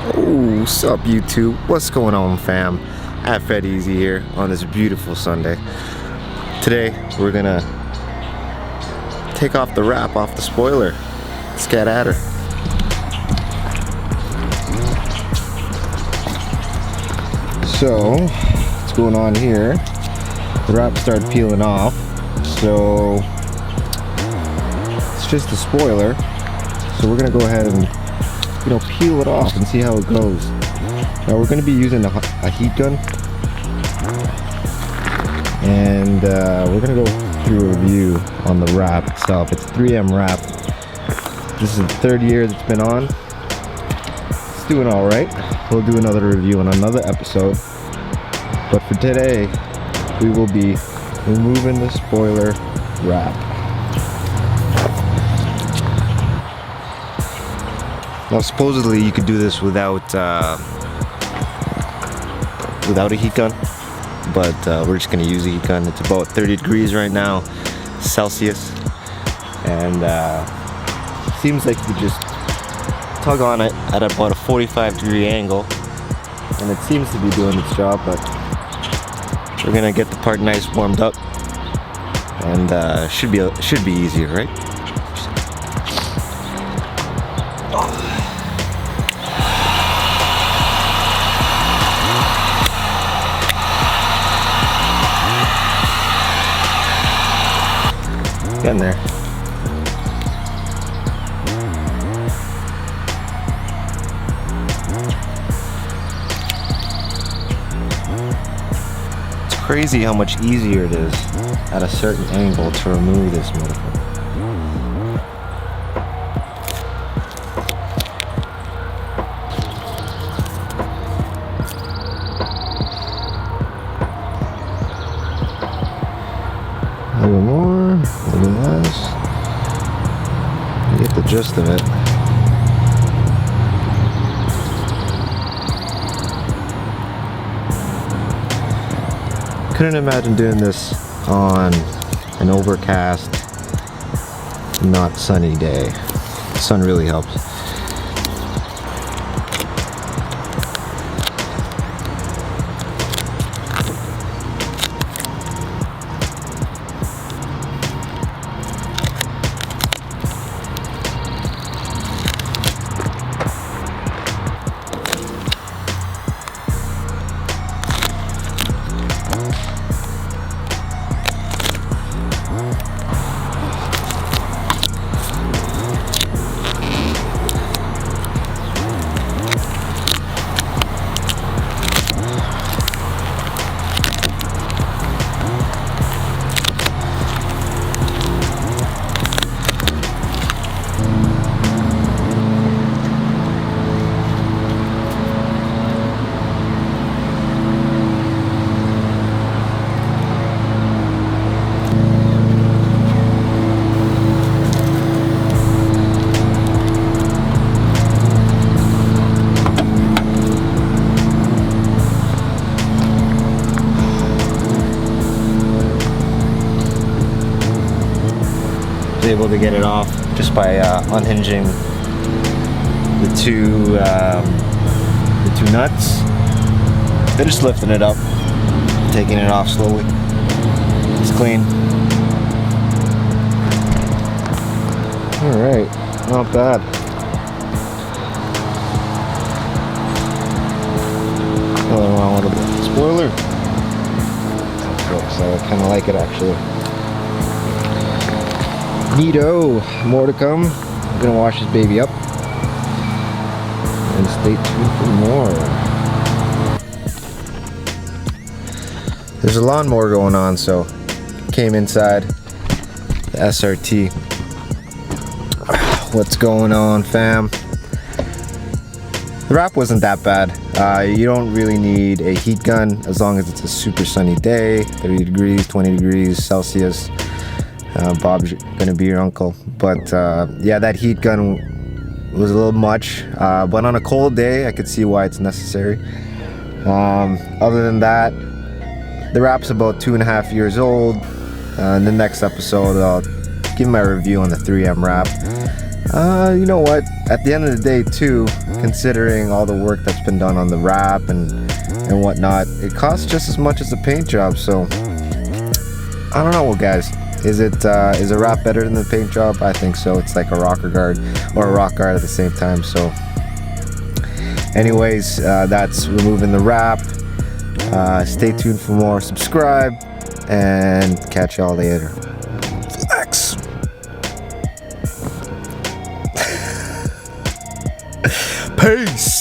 Oh, sup YouTube? What's going on, fam? At Fed Easy here on this beautiful Sunday. Today we're gonna take off the wrap off the spoiler. Let's get at her. So, what's going on here? The wrap started peeling off, so it's just the spoiler. So we're gonna go ahead and peel it off and see how it goes. Now we're going to be using a heat gun, and we're going to go through a review on the wrap itself. It's 3M wrap. This is the third year that's been on. It's doing all right. We'll do another review on another episode, but for today we will be removing the spoiler wrap. Now supposedly you could do this without a heat gun, but we're just going to use a heat gun. It's about 30 degrees right now, Celsius, and seems like you just tug on it at about a 45-degree angle, and it seems to be doing its job. But we're going to get the part nice warmed up, and should be easier, right? Getting there. It's crazy how much easier it is at a certain angle to remove this motherfucker. A little more, a little less. You get the gist of it. Couldn't imagine doing this on an overcast, not sunny day. The sun really helps. Able to get it off just by unhinging the two nuts. They're just lifting it up, taking it off slowly. It's clean. All right, not bad. Nothing wrong with the spoiler. So I kind of like it actually. Neato, more to come. I'm gonna wash this baby up and stay tuned for more. There's a lawnmower going on, so came inside the SRT. What's going on, fam? The wrap wasn't that bad. You don't really need a heat gun as long as it's a super sunny day, 30 degrees, 20 degrees Celsius. Bob's gonna be your uncle, but yeah, that heat gun was a little much, but on a cold day I could see why it's necessary. Other than that, the wrap's about 2.5 years old. In the next episode I'll give my review on the 3M wrap. You know what? At the end of the day, too, considering all the work that's been done on the wrap and whatnot, it costs just as much as the paint job. So I don't know, guys. Is a wrap better than the paint job? I think so. It's like a rocker guard or a rock guard at the same time. So, anyways, that's removing the wrap. Stay tuned for more. Subscribe and catch y'all later. Flex. Peace.